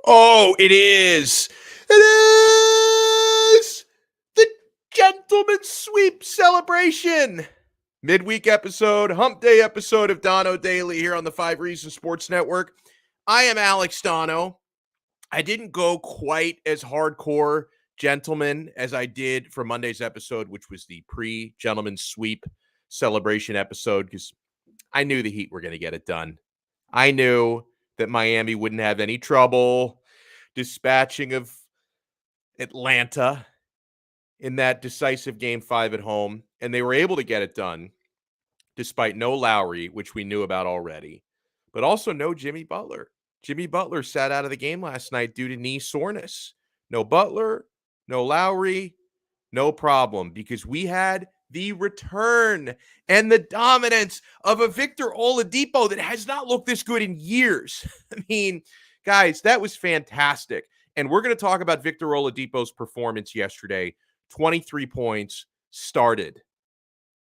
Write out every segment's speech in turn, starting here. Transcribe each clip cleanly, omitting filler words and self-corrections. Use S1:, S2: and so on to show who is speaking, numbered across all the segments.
S1: Oh, it is. It is the Gentleman's Sweep celebration. Midweek episode, hump day episode of Donno Daily here on the 5 Reasons Sports Network. I am Alex Donno. I didn't go quite as hardcore gentleman as I did for Monday's episode, which was the pre-Gentleman's Sweep celebration episode, because I knew the Heat were going to get it done. I knew that Miami wouldn't have any trouble dispatching of Atlanta in that decisive Game 5 at home, and they were able to get it done despite no Lowry, which we knew about already, but also no Jimmy Butler. Jimmy Butler sat out of the game last night due to knee soreness. No Butler, no Lowry, no problem, because we had the return and the dominance of a Victor Oladipo that has not looked this good in years. I mean, guys, that was fantastic. And we're going to talk about Victor Oladipo's performance yesterday. 23 points, started.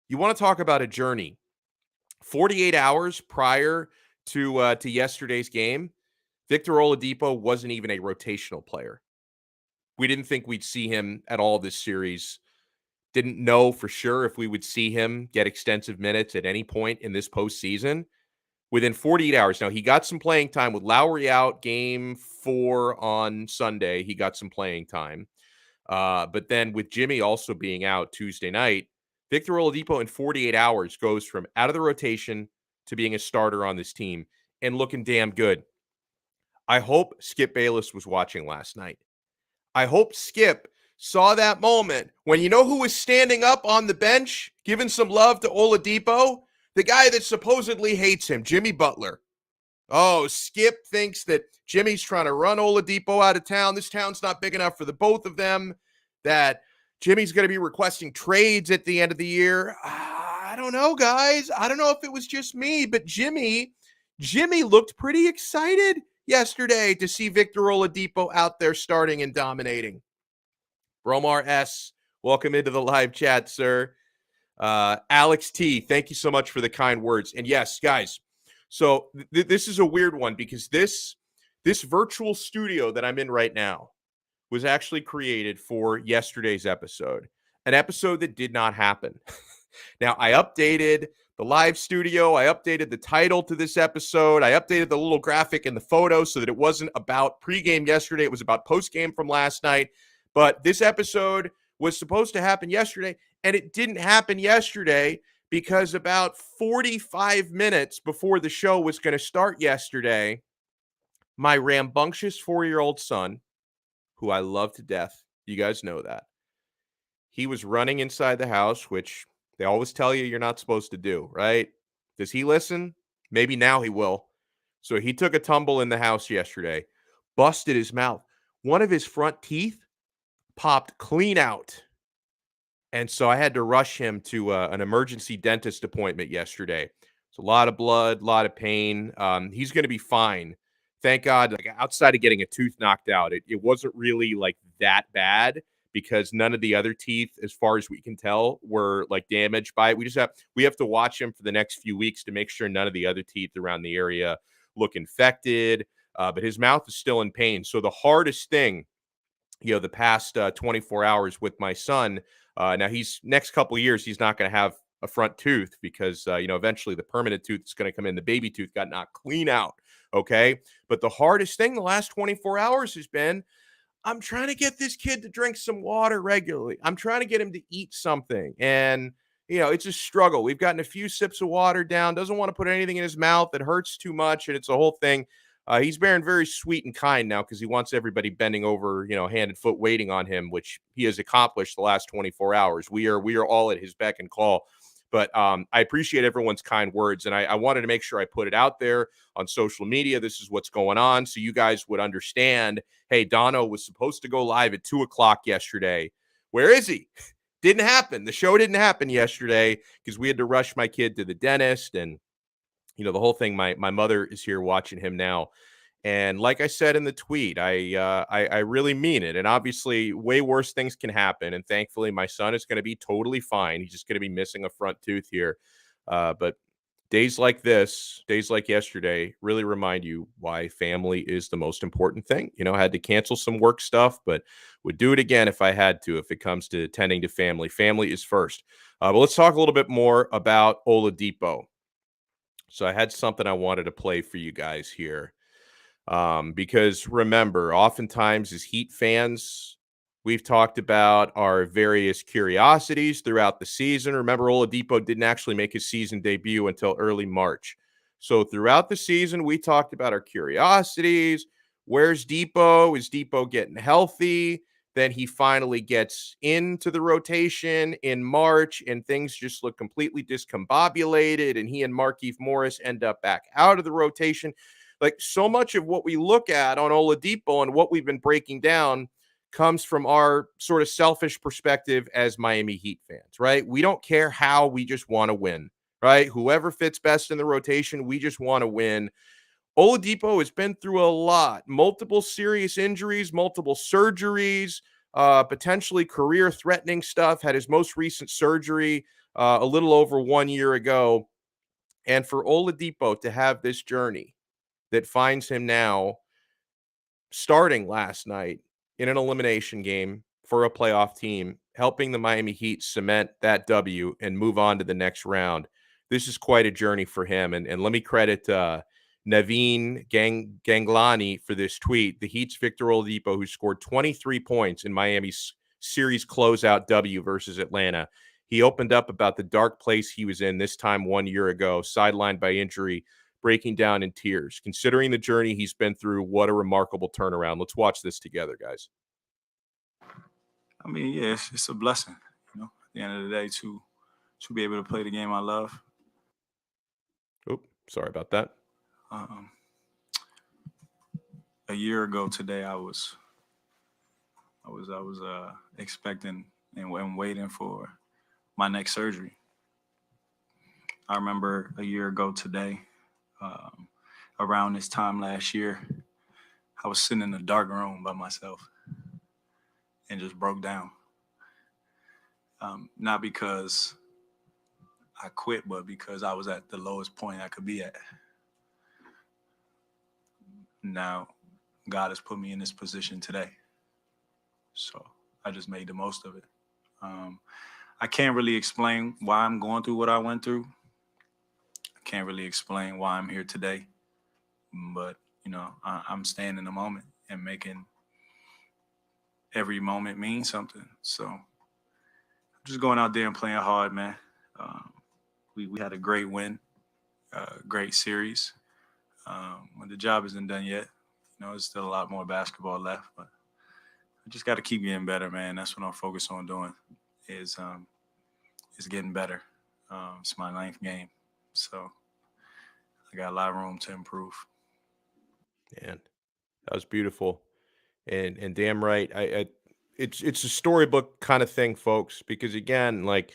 S1: You want to talk about a journey. 48 hours prior to yesterday's game, Victor Oladipo wasn't even a rotational player. We didn't think we'd see him at all this series. Didn't know for sure if we would see him get extensive minutes at any point in this postseason. Within 48 hours, now he got some playing time with Lowry out Game 4 on Sunday. He got some playing time. But then with Jimmy also being out Tuesday night, Victor Oladipo in 48 hours goes from out of the rotation to being a starter on this team and looking damn good. I hope Skip Bayless was watching last night. I hope Skip saw that moment when you know who was standing up on the bench, giving some love to Oladipo? The guy that supposedly hates him, Jimmy Butler. Oh, Skip thinks that Jimmy's trying to run Oladipo out of town. This town's not big enough for the both of them, that Jimmy's going to be requesting trades at the end of the year. I don't know, guys. I don't know if it was just me, but Jimmy looked pretty excited yesterday to see Victor Oladipo out there starting and dominating. Bromar S., welcome into the live chat, sir. Alex T., thank you so much for the kind words. And yes, guys, so this is a weird one because this virtual studio that I'm in right now was actually created for yesterday's episode, an episode that did not happen. Now, I updated the live studio. I updated the title to this episode. I updated the little graphic and the photo so that it wasn't about pregame yesterday. It was about postgame from last night. But this episode was supposed to happen yesterday, and it didn't happen yesterday because about 45 minutes before the show was going to start yesterday, my rambunctious 4-year-old son, who I love to death, you guys know that, he was running inside the house, which they always tell you you're not supposed to do, right? Does he listen? Maybe now he will. So he took a tumble in the house yesterday, busted his mouth. One of his front teeth popped clean out. And so I had to rush him to an emergency dentist appointment yesterday. It's a lot of blood, a lot of pain. He's going to be fine. Thank God, like outside of getting a tooth knocked out, it wasn't really like that bad because none of the other teeth, as far as we can tell, were like damaged by it. We have to watch him for the next few weeks to make sure none of the other teeth around the area look infected. But his mouth is still in pain. So the hardest thing, the past 24 hours with my son, now he's next couple of years, he's not going to have a front tooth because, eventually the permanent tooth is going to come in. The baby tooth got knocked clean out. Okay. But the hardest thing the last 24 hours has been, I'm trying to get this kid to drink some water regularly. I'm trying to get him to eat something. And, it's a struggle. We've gotten a few sips of water down, doesn't want to put anything in his mouth that hurts too much. And it's a whole thing. He's bearing very sweet and kind now because he wants everybody bending over, hand and foot waiting on him, which he has accomplished the last 24 hours. We are all at his beck and call. But I appreciate everyone's kind words, and I wanted to make sure I put it out there on social media. This is what's going on, so you guys would understand. Hey, Donno was supposed to go live at 2:00 yesterday. Where is he? Didn't happen. The show didn't happen yesterday because we had to rush my kid to the dentist, and the whole thing. My mother is here watching him now. And like I said in the tweet, I really mean it. And obviously, way worse things can happen. And thankfully, my son is going to be totally fine. He's just going to be missing a front tooth here. But days like this, days like yesterday, really remind you why family is the most important thing. I had to cancel some work stuff, but would do it again if I had to. If it comes to tending to family, family is first. But let's talk a little bit more about Oladipo. So I had something I wanted to play for you guys here. Because remember, oftentimes as Heat fans, we've talked about our various curiosities throughout the season. Remember, Oladipo didn't actually make his season debut until early March. So throughout the season, we talked about our curiosities. Where's Depot? Is Depot getting healthy? Then he finally gets into the rotation in March, and things just look completely discombobulated. And he and Markieff Morris end up back out of the rotation. Like, so much of what we look at on Oladipo and what we've been breaking down comes from our sort of selfish perspective as Miami Heat fans, right? We don't care how, we just want to win, right? Whoever fits best in the rotation, we just want to win. Oladipo has been through a lot, multiple serious injuries, multiple surgeries, potentially career-threatening stuff. Had his most recent surgery a little over 1 year ago. And for Oladipo to have this journey that finds him now starting last night in an elimination game for a playoff team, helping the Miami Heat cement that W and move on to the next round. This is quite a journey for him. And let me credit Naveen Ganglani for this tweet. The Heat's Victor Oladipo, who scored 23 points in Miami's series closeout W versus Atlanta. He opened up about the dark place he was in this time 1 year ago, sidelined by injury, breaking down in tears. Considering the journey he's been through, what a remarkable turnaround. Let's watch this together, guys.
S2: I mean, yeah, it's a blessing, at the end of the day, to be able to play the game I love.
S1: Oop, sorry about that.
S2: A year ago today, I was expecting and waiting for my next surgery. I remember a year ago today, around this time last year, I was sitting in a dark room by myself and just broke down. Not because I quit, but because I was at the lowest point I could be at. Now, God has put me in this position today. So I just made the most of it. I can't really explain why I'm going through what I went through. I can't really explain why I'm here today. But, I'm staying in the moment and making every moment mean something. So I'm just going out there and playing hard, man. We had a great win, great series. When the job isn't done yet, there's still a lot more basketball left, but I just got to keep getting better, man. That's what I'm focused on doing is getting better. It's my 9th game, so I got a lot of room to improve.
S1: Man, that was beautiful, and damn right. It's a storybook kind of thing, folks. Because again, like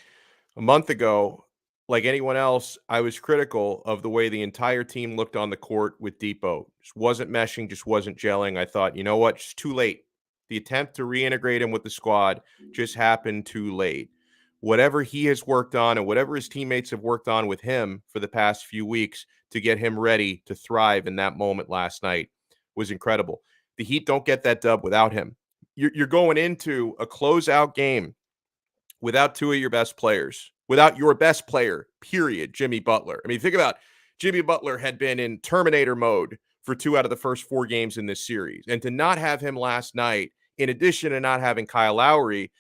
S1: a month ago, like anyone else, I was critical of the way the entire team looked on the court with Depot. Just wasn't meshing, just wasn't gelling. I thought, you know what, it's too late. The attempt to reintegrate him with the squad just happened too late. Whatever he has worked on and whatever his teammates have worked on with him for the past few weeks to get him ready to thrive in that moment last night was incredible. The Heat don't get that dub without him. You're going into a closeout game without two of your best players, without your best player, period, Jimmy Butler. I mean, think about Jimmy Butler had been in Terminator mode for 2 out of the first 4 games in this series. And to not have him last night, in addition to not having Kyle Lowry,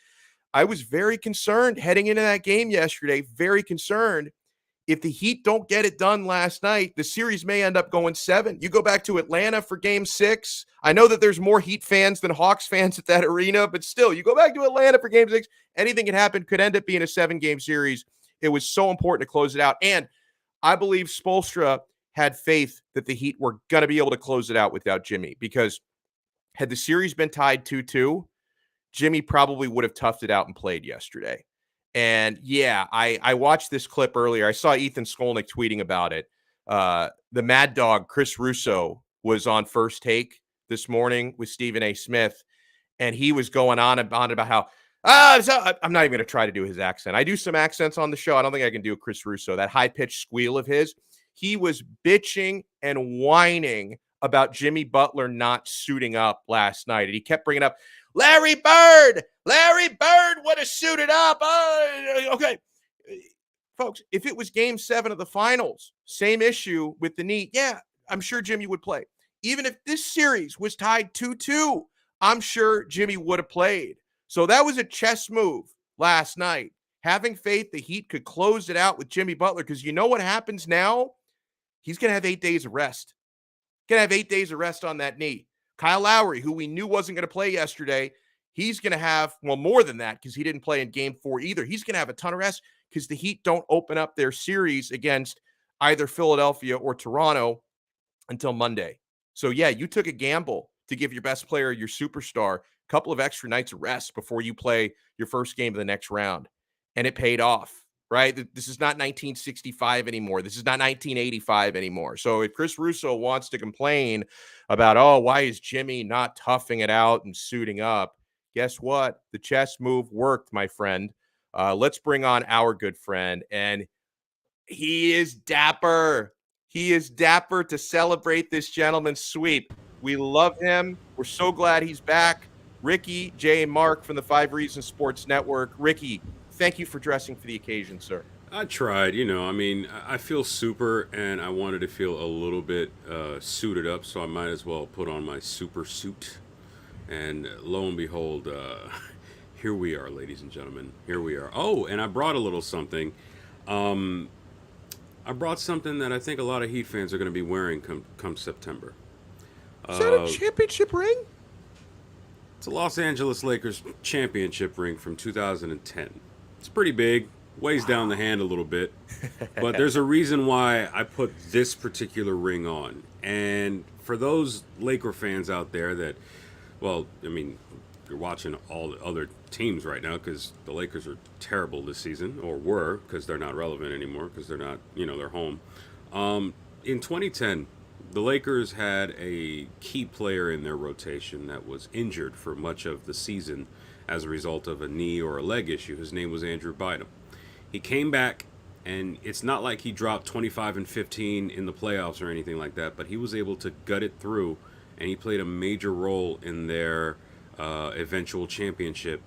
S1: I was very concerned heading into that game yesterday, very concerned. If the Heat don't get it done last night, the series may end up going 7. You go back to Atlanta for game 6. I know that there's more Heat fans than Hawks fans at that arena, but still, you go back to Atlanta for game 6, anything can happen, could end up being a 7-game series. It was so important to close it out. And I believe Spoelstra had faith that the Heat were going to be able to close it out without Jimmy, because had the series been tied 2-2, Jimmy probably would have toughed it out and played yesterday. And yeah, I watched this clip earlier. I saw Ethan Skolnick tweeting about it. The Mad Dog, Chris Russo, was on First Take this morning with Stephen A. Smith, and he was going on about how, I'm not even going to try to do his accent. I do some accents on the show. I don't think I can do a Chris Russo, that high-pitched squeal of his. he was bitching and whining about Jimmy Butler not suiting up last night. And he kept bringing up, Larry Bird would have suited up. Okay. Folks, if it was game 7 of the finals, same issue with the knee, yeah, I'm sure Jimmy would play. Even if this series was tied 2-2, I'm sure Jimmy would have played. So that was a chess move last night. Having faith the Heat could close it out with Jimmy Butler, because you know what happens now? He's going to have 8 days of rest. Going to have 8 days of rest on that knee. Kyle Lowry, who we knew wasn't going to play yesterday, he's going to have, well, more than that, because he didn't play in game 4 either. He's going to have a ton of rest because the Heat don't open up their series against either Philadelphia or Toronto until Monday. So, yeah, you took a gamble to give your best player, your superstar, a couple of extra nights of rest before you play your first game of the next round. And it paid off, right? This is not 1965 anymore. This is not 1985 anymore. So if Chris Russo wants to complain about, oh, why is Jimmy not toughing it out and suiting up? Guess what? The chess move worked, my friend. Let's bring on our good friend. And he is dapper. He is dapper to celebrate this gentleman's sweep. We love him. We're so glad he's back. Ricky, Jay, and Marc from the 5 Reasons Sports Network. Ricky, thank you for dressing for the occasion, sir.
S3: I tried, I feel super, and I wanted to feel a little bit suited up, so I might as well put on my super suit. And lo and behold, here we are, ladies and gentlemen. Here we are. Oh, and I brought a little something. I brought something that I think a lot of Heat fans are going to be wearing come September.
S1: Is that a championship ring?
S3: It's a Los Angeles Lakers championship ring from 2010. It's pretty big, weighs down the hand a little bit, but there's a reason why I put this particular ring on. And for those Laker fans out there that, well, you're watching all the other teams right now because the Lakers are terrible this season, or were, because they're not relevant anymore, because they're not, they're home. In 2010, the Lakers had a key player in their rotation that was injured for much of the season as a result of a knee or a leg issue. His name was Andrew Bynum. He came back, and it's not like he dropped 25 and 15 in the playoffs or anything like that, but he was able to gut it through, and he played a major role in their eventual championship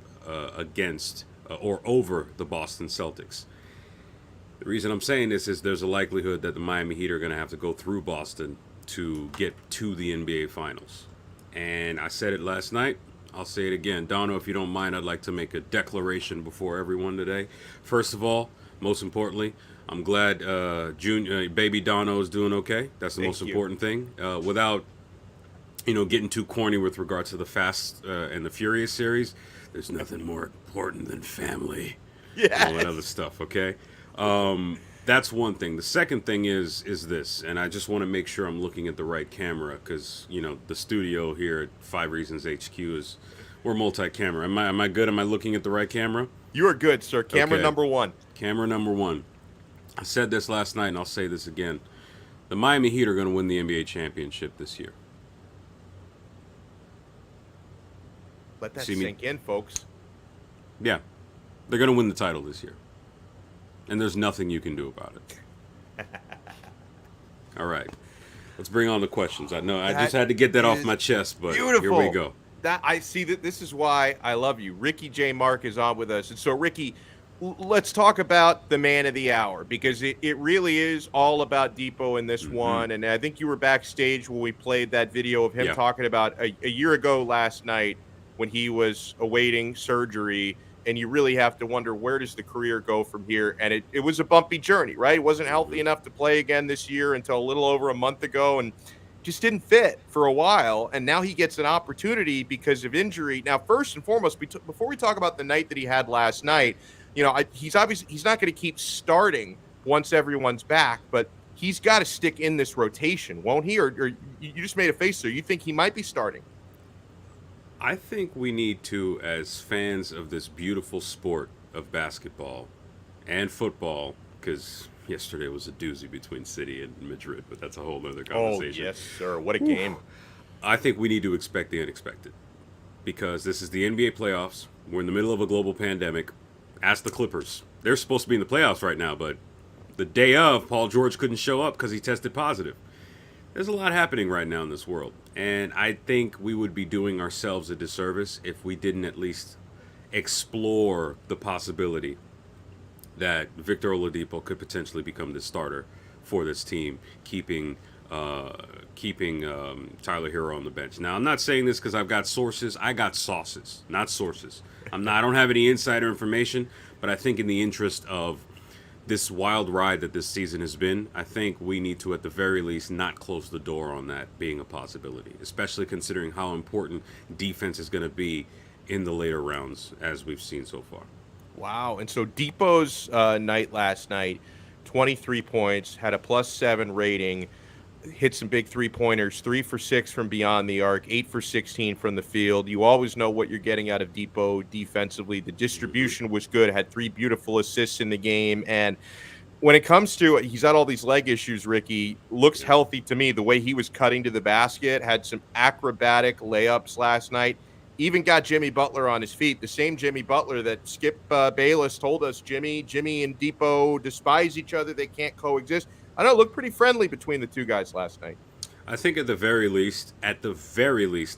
S3: against or over the Boston Celtics. The reason I'm saying this is there's a likelihood that the Miami Heat are going to have to go through Boston to get to the NBA Finals. And I said it last night. I'll say it again. Donno, if you don't mind, I'd like to make a declaration before everyone today. First of all, most importantly, I'm glad baby Donno is doing okay. That's the most important thing. Without getting too corny with regards to the Fast and the Furious series, there's nothing more important than family.
S1: Yeah.
S3: All that other stuff, okay? That's one thing. The second thing is this, and I just want to make sure I'm looking at the right camera because, the studio here at 5 Reasons HQ we're multi-camera. Am I good? Am I looking at the right camera?
S1: You are good, sir. Camera number one.
S3: Camera number one. I said this last night, and I'll say this again. The Miami Heat are going to win the NBA championship this year.
S1: Let that sink in, folks.
S3: Yeah. They're going to win the title this year. And there's nothing you can do about it. All right. Let's bring on the questions. I know I just had to get that off my chest, but
S1: beautiful.
S3: Here we go.
S1: I see that this is why I love you. Ricky J. Marc is on with us. And so, Ricky, let's talk about the man of the hour, because it really is all about Depot in this one. And I think you were backstage when we played that video of him talking about a year ago last night when he was awaiting surgery. And you really have to wonder, where does the career go from here? And it was a bumpy journey, right? It wasn't healthy enough to play again this year until a little over a month ago, and just didn't fit for a while. And now he gets an opportunity because of injury. Now, first and foremost, before we talk about the night that he had last night, he's not going to keep starting once everyone's back, but he's got to stick in this rotation, won't he? Or you just made a face there. You think he might be starting?
S3: I think we need to, as fans of this beautiful sport of basketball and football, because yesterday was a doozy between City and Madrid, but that's a whole other conversation.
S1: Oh, yes, sir. What a game.
S3: I think we need to expect the unexpected, because this is the NBA playoffs. We're in the middle of a global pandemic. Ask the Clippers. They're supposed to be in the playoffs right now, but The day of, Paul George couldn't show up because he tested positive. There's a lot happening right now in this world, and I think we would be doing ourselves a disservice if we didn't at least explore the possibility that Victor Oladipo could potentially become the starter for this team, keeping Tyler Hero on the bench. Now, I'm not saying this because I've got sources. I got sauces, not sources. I don't have any insider information, but I think in the interest of this wild ride that this season has been, I think we need to, at the very least, not close the door on that being a possibility, especially considering how important defense is going to be in the later rounds, as we've seen so far.
S1: Wow. And so Depot's night last night, 23 points, had a +7 rating, hit some big three-pointers, 3 for 6 from beyond the arc, 8 for 16 from the field. You always know what you're getting out of Depot defensively. The distribution was good, had 3 beautiful assists in the game. And when it comes to, he's had all these leg issues, Ricky, looks healthy to me. The way he was cutting to the basket, had some acrobatic layups last night. Even got Jimmy Butler on his feet. The same Jimmy Butler that Skip Bayless told us Jimmy and Depot despise each other. They can't coexist. I know it looked pretty friendly between the two guys last night.
S3: I think at the very least,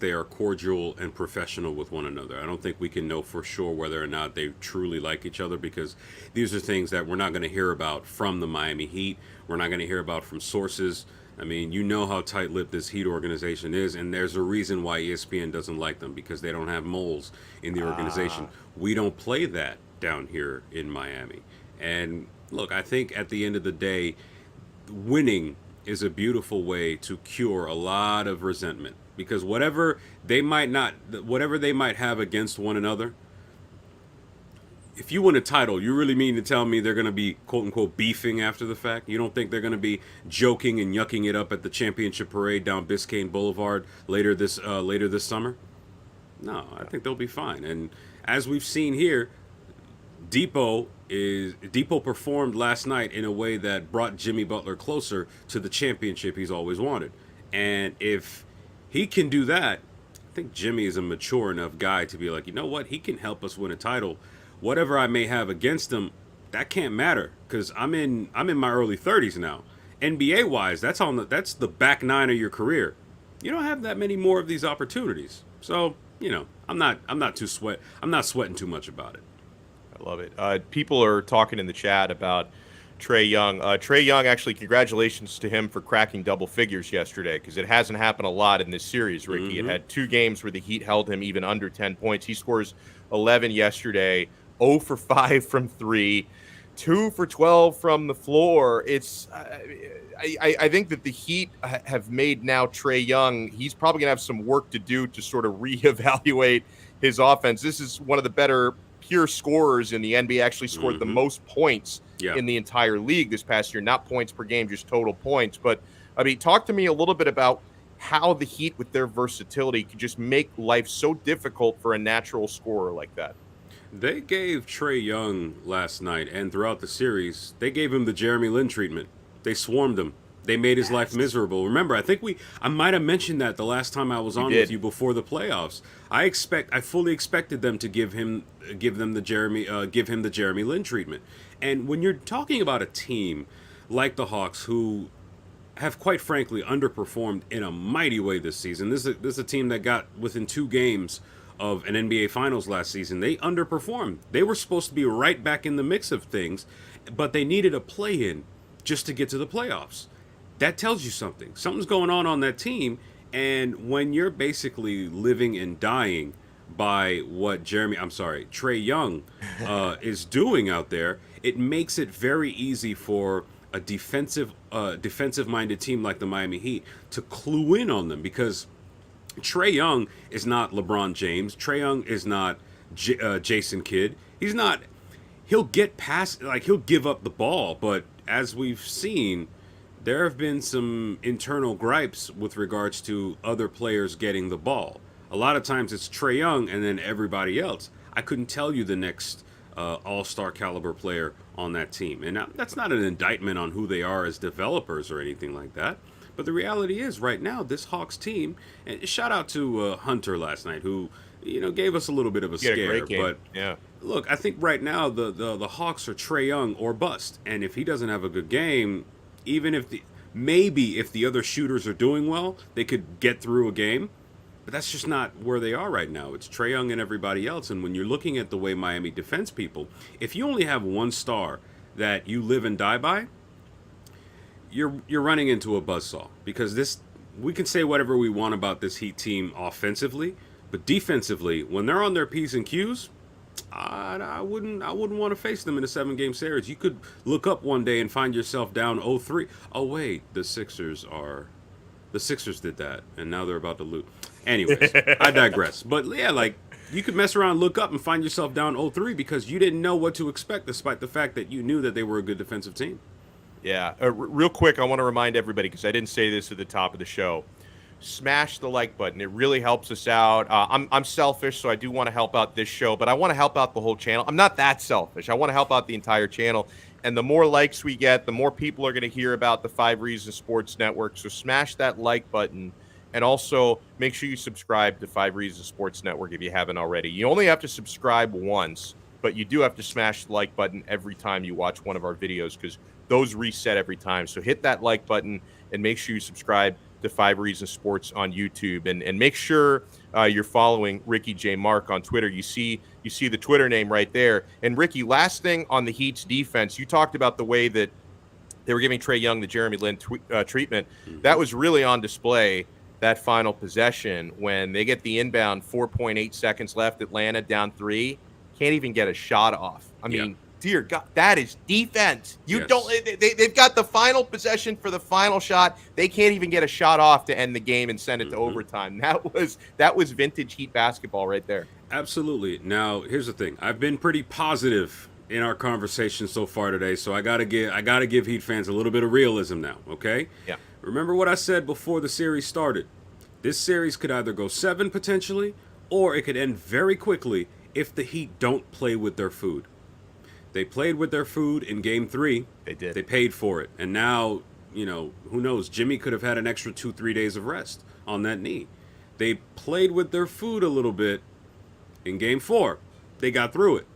S3: they are cordial and professional with one another. I don't think we can know for sure whether or not they truly like each other, because these are things that we're not going to hear about from the Miami Heat. We're not going to hear about from sources. I mean, you know how tight-lipped this Heat organization is, and there's a reason why ESPN doesn't like them, because they don't have moles in the organization. We don't play that down here in Miami. And look, I think at the end of the day, winning is a beautiful way to cure a lot of resentment, because whatever they might have against one another, if you win a title, you really mean to tell me they're going to be quote unquote beefing after the fact? You don't think they're going to be joking and yucking it up at the championship parade down Biscayne Boulevard later this summer? No, I think they'll be fine. And as we've seen here, Depot performed last night in a way that brought Jimmy Butler closer to the championship he's always wanted. And if he can do that, I think Jimmy is a mature enough guy to be like, you know what, he can help us win a title. Whatever I may have against him, that can't matter, because I'm in my early 30s now. NBA wise, that's the back nine of your career. You don't have that many more of these opportunities. So, I'm not sweating too much about it.
S1: I love it. People are talking in the chat about Trae Young. Trae Young, actually, congratulations to him for cracking double figures yesterday, because it hasn't happened a lot in this series, Ricky. It had 2 games where the Heat held him even under 10 points. He scores 11 yesterday, 0 for 5 from 3, 2 for 12 from the floor. It's I think that the Heat have made now Trae Young, he's probably going to have some work to do to sort of reevaluate his offense. This is one of the better pure scorers in the NBA, actually scored the most points in the entire league this past year, not points per game, just total points. But I mean, talk to me a little bit about how the Heat with their versatility could just make life so difficult for a natural scorer like that.
S3: They gave Trae Young last night and throughout the series, they gave him the Jeremy Lin treatment. They swarmed him. They made his life miserable. Remember, I think I might have mentioned that the last time I was on with you before the playoffs. I fully expected them to give him the Jeremy Lin treatment. And when you're talking about a team like the Hawks, who have quite frankly underperformed in a mighty way this season, this is a team that got within 2 games of an NBA Finals last season. They underperformed. They were supposed to be right back in the mix of things, but they needed a play-in just to get to the playoffs. That tells you something. Something's going on that team, and when you're basically living and dying by what Trae Young is doing out there, it makes it very easy for a defensive-minded team like the Miami Heat to clue in on them, because Trae Young is not LeBron James. Trae Young is not Jason Kidd. He'll get past, he'll give up the ball, but as we've seen, there have been some internal gripes with regards to other players getting the ball. A lot of times it's Trae Young and then everybody else. I couldn't tell you the next all-star caliber player on that team. And that's not an indictment on who they are as developers or anything like that. But the reality is, right now, this Hawks team, and shout out to Hunter last night, who gave us a little bit of a
S1: He had a
S3: scare.
S1: great game.
S3: But
S1: Yeah.
S3: look, I think right now the Hawks are Trae Young or bust, and if he doesn't have a good game, even if if the other shooters are doing well, they could get through a game. But that's just not where they are right now. It's Trae Young and everybody else. And when you're looking at the way Miami defends people, if you only have one star that you live and die by, you're running into a buzzsaw. Because we can say whatever we want about this Heat team offensively, but defensively, when they're on their P's and Q's, I wouldn't want to face them in a 7-game series. You could look up one day and find yourself down 0-3. Oh wait, the Sixers did that, and now they're about to lose. Anyways, I digress. But yeah, like, you could mess around, look up, and find yourself down 0-3 because you didn't know what to expect, despite the fact that you knew that they were a good defensive team.
S1: Yeah. Real quick, I want to remind everybody, because I didn't say this at the top of the show, smash the like button. It really helps us out. I'm selfish, so I do want to help out this show, but I want to help out the whole channel. I'm not that selfish. I want to help out the entire channel. And the more likes we get, the more people are going to hear about the 5 Reasons Sports Network. So smash that like button. And also make sure you subscribe to 5 Reasons Sports Network if you haven't already. You only have to subscribe once, but you do have to smash the like button every time you watch one of our videos because those reset every time. So hit that like button and make sure you subscribe to 5 Reasons Sports on YouTube. And make sure you're following Ricky J. Marc on Twitter. You see the Twitter name right there. And Ricky, last thing on the Heat's defense, you talked about the way that they were giving Trae Young the Jeremy Lin treatment. Mm-hmm. That was really on display. That final possession when they get the inbound, 4.8 seconds left, Atlanta down 3, can't even get a shot off. I mean, dear God, that is defense. They've got the final possession for the final shot. They can't even get a shot off to end the game and send it to overtime. That was vintage Heat basketball right there.
S3: Absolutely. Now, here's the thing. I've been pretty positive in our conversation so far today, so I gotta give Heat fans a little bit of realism now, okay?
S1: Yeah.
S3: Remember what I said before the series started. This series could either go 7 potentially, or it could end very quickly if the Heat don't play with their food. They played with their food in Game 3.
S1: They did.
S3: They paid for it. And now, who knows? Jimmy could have had an extra 2-3 days of rest on that knee. They played with their food a little bit in Game 4. They got through it.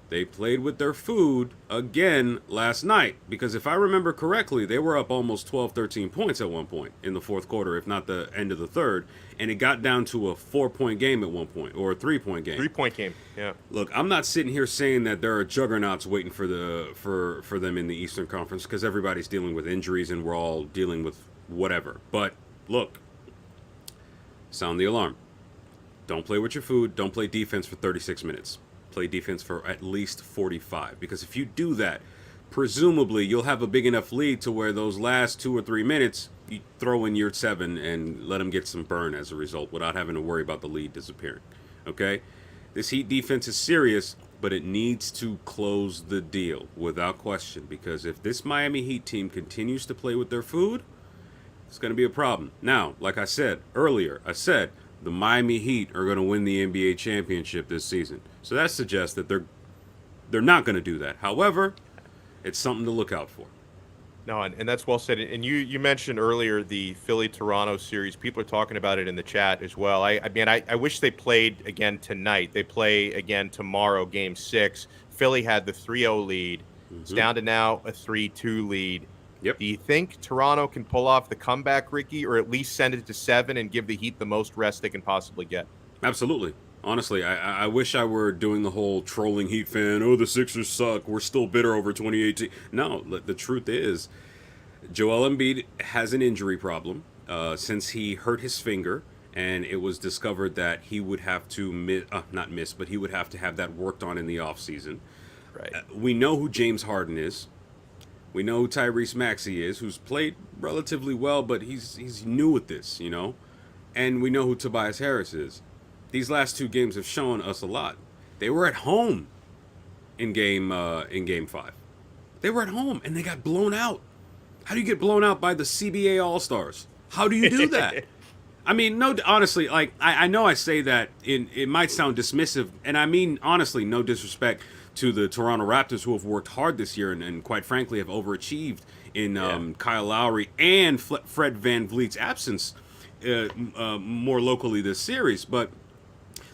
S3: They played with their food again last night because if I remember correctly, they were up almost 12, 13 points at one point in the fourth quarter, if not the end of the third, and it got down to a 4-point game at one point or a 3-point game.
S1: 3-point game, yeah.
S3: Look, I'm not sitting here saying that there are juggernauts waiting for them in the Eastern Conference because everybody's dealing with injuries and we're all dealing with whatever. But look, sound the alarm. Don't play with your food. Don't play defense for 36 minutes. Play defense for at least 45. Because if you do that, presumably you'll have a big enough lead to where those last 2 or 3 minutes, you throw in your 7 and let them get some burn as a result without having to worry about the lead disappearing. Okay? This Heat defense is serious, but it needs to close the deal without question. Because if this Miami Heat team continues to play with their food, it's going to be a problem. Now, like I said earlier, the Miami Heat are going to win the NBA championship this season. So that suggests that they're not going to do that. However, it's something to look out for.
S1: No, and that's well said. And you mentioned earlier the Philly-Toronto series. People are talking about it in the chat as well. I wish they played again tonight. They play again tomorrow, Game 6. Philly had the 3-0 lead. It's down to now a 3-2 lead.
S3: Yep.
S1: Do you think Toronto can pull off the comeback, Ricky, or at least send it to 7 and give the Heat the most rest they can possibly get?
S3: Absolutely. Honestly, I wish I were doing the whole trolling Heat fan, oh, the Sixers suck, we're still bitter over 2018. No, the truth is, Joel Embiid has an injury problem since he hurt his finger, and it was discovered that he would have to but he would have to have that worked on in the offseason.
S1: Right.
S3: We know who James Harden is. We know who Tyrese Maxey is, who's played relatively well, but he's new at this, And we know who Tobias Harris is. These last 2 games have shown us a lot. They were at home in game 5. They were at home, and they got blown out. How do you get blown out by the CBA All-Stars? How do you do that? I mean, no, honestly, like, I know I say that it might sound dismissive, and I mean, honestly, no disrespect to the Toronto Raptors who have worked hard this year and quite frankly have overachieved in Kyle Lowry and Fred VanVleet's absence more locally this series. But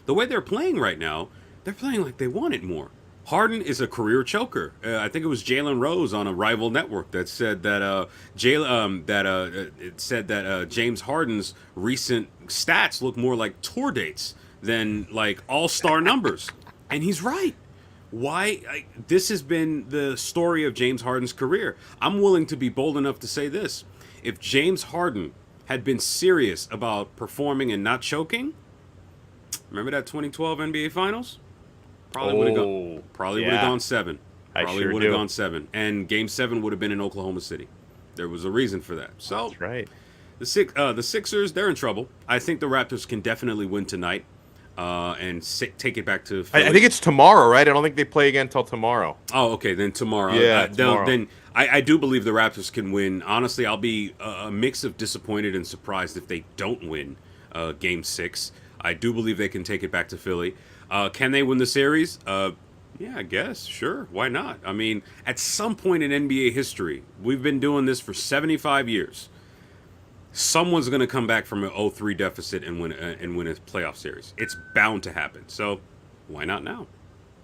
S3: the way they're playing right now, they're playing like they want it more. Harden is a career choker. I think it was Jalen Rose on a rival network that said that James Harden's recent stats look more like tour dates than like all-star numbers, and he's right. This has been the story of James Harden's career. I'm willing to be bold enough to say this: if James Harden had been serious about performing and not choking, remember that 2012 NBA Finals? Probably would have gone. Probably would have gone 7. Probably would have gone 7, and Game 7 would have been in Oklahoma City. There was a reason for that. So
S1: that's right.
S3: The Sixers, they're in trouble. I think the Raptors can definitely win tonight, and take it back to Philly.
S1: I think it's tomorrow, right? I don't think they play again until tomorrow.
S3: Oh, okay, then tomorrow.
S1: Yeah, tomorrow.
S3: Then I do believe the Raptors can win. Honestly, I'll be a mix of disappointed and surprised if they don't win Game 6. I do believe they can take it back to Philly. Can they win the series? Yeah, I guess. Sure. Why not? I mean, at some point in NBA history, we've been doing this for 75 years. Someone's going to come back from an 0-3 deficit and win a playoff series. It's bound to happen. So why not now?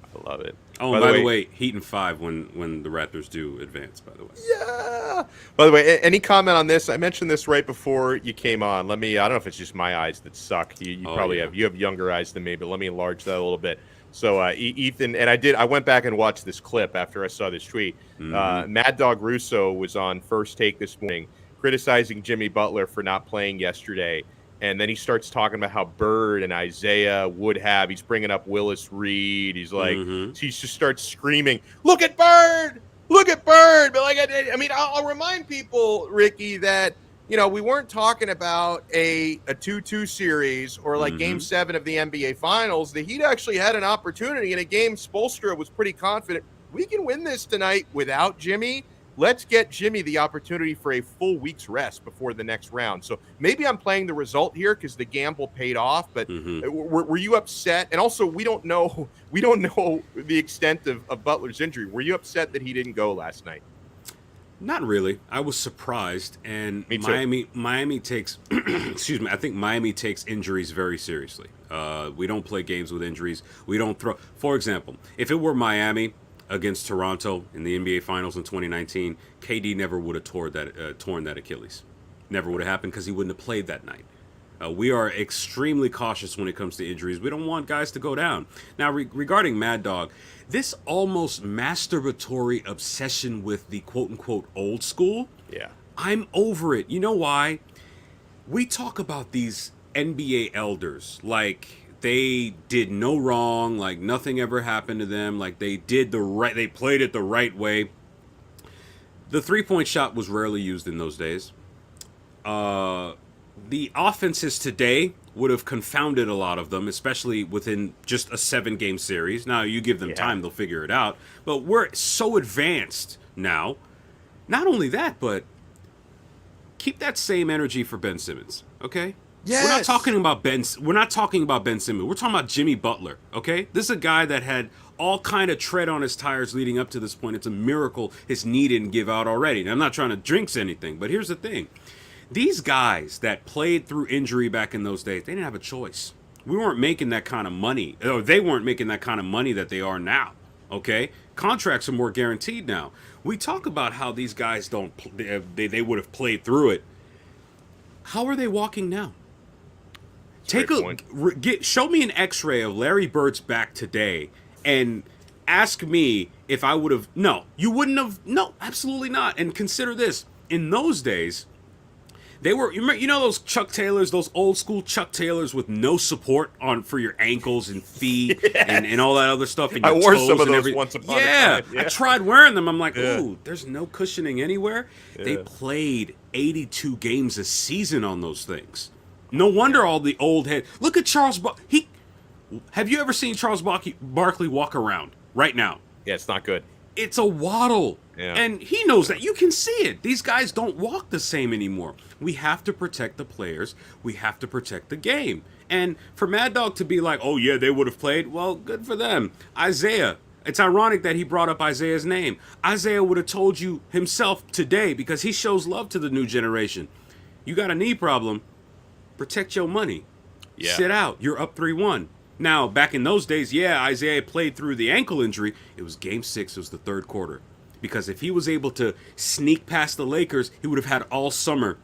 S1: I love it.
S3: Oh, and by the way, Heat in 5 when the Raptors do advance, by the way.
S1: Yeah. By the way, any comment on this? I mentioned this right before you came on. I don't know if it's just my eyes that suck. You probably have younger eyes than me, but let me enlarge that a little bit. So Ethan, and I went back and watched this clip after I saw this tweet. Mad Dog Russo was on First Take this morning criticizing Jimmy Butler for not playing yesterday. And then he starts talking about how Bird and Isaiah would have. He's bringing up Willis Reed. He's like, he just starts screaming, "Look at Bird! Look at Bird!" But like, I mean, I'll remind people, Ricky, that we weren't talking about a 2-2 series or like Game 7 of the NBA Finals. The Heat actually had an opportunity in a game. Spoelstra was pretty confident we can win this tonight without Jimmy. Let's get Jimmy the opportunity for a full week's rest before the next round. So maybe I'm playing the result here because the gamble paid off. But were you upset? And also, we don't know the extent of Butler's injury. Were you upset that he didn't go last night?
S3: Not really. I was surprised, and Miami takes excuse me. I think Miami takes injuries very seriously. We don't play games with injuries. We don't throw. For example, if it were Miami against Toronto in the NBA Finals in 2019, KD never would have torn that Achilles. Never would have happened because he wouldn't have played that night. We are extremely cautious when it comes to injuries. We don't want guys to go down. Now, regarding Mad Dog, this almost masturbatory obsession with the quote-unquote old school, I'm over it. You know why? We talk about these NBA elders like they did no wrong, like nothing ever happened to them, like they played it the right way. The three-point shot was rarely used in those days. The offenses today would have confounded a lot of them, especially within just a 7-game series. Now, you give them time, they'll figure it out. But we're so advanced now. Not only that, but keep that same energy for Ben Simmons, okay?
S1: Yes.
S3: We're not talking about Ben Simmons. We're talking about Jimmy Butler, okay? This is a guy that had all kind of tread on his tires leading up to this point. It's a miracle his knee didn't give out already. Now, I'm not trying to jinx anything, but here's the thing. These guys that played through injury back in those days, they didn't have a choice. We weren't making that kind of money. Or they weren't making that kind of money that they are now, okay? Contracts are more guaranteed now. We talk about how these guys they would have played through it. How are they walking now? Show me an X-ray of Larry Bird's back today and ask me if I would have. No, you wouldn't have. No, absolutely not. And consider this: in those days, they were. You know those Chuck Taylors, those old school Chuck Taylors with no support for your ankles and feet and all that other stuff. And your
S1: I wore
S3: toes
S1: some of
S3: and
S1: those once upon a time. Yeah,
S3: I tried wearing them. I'm like, ooh, there's no cushioning anywhere. Yeah. They played 82 games a season on those things. No wonder all the old head. Look at Charles. Have you ever seen Charles Barkley walk around right now?
S1: Yeah, it's not good.
S3: It's a waddle. Yeah. And he knows that. You can see it. These guys don't walk the same anymore. We have to protect the players. We have to protect the game. And for Mad Dog to be like, oh, yeah, they would have played, well, good for them. Isaiah, It's ironic that he brought up Isaiah's name. Isaiah would have told you himself today, because he shows love to the new generation. You got a knee problem, protect your money.
S1: Yeah.
S3: Sit out. You're up 3-1. Now, back in those days, yeah, Isaiah played through the ankle injury. It was game 6. It was the third quarter. Because if he was able to sneak past the Lakers, he would have had all summer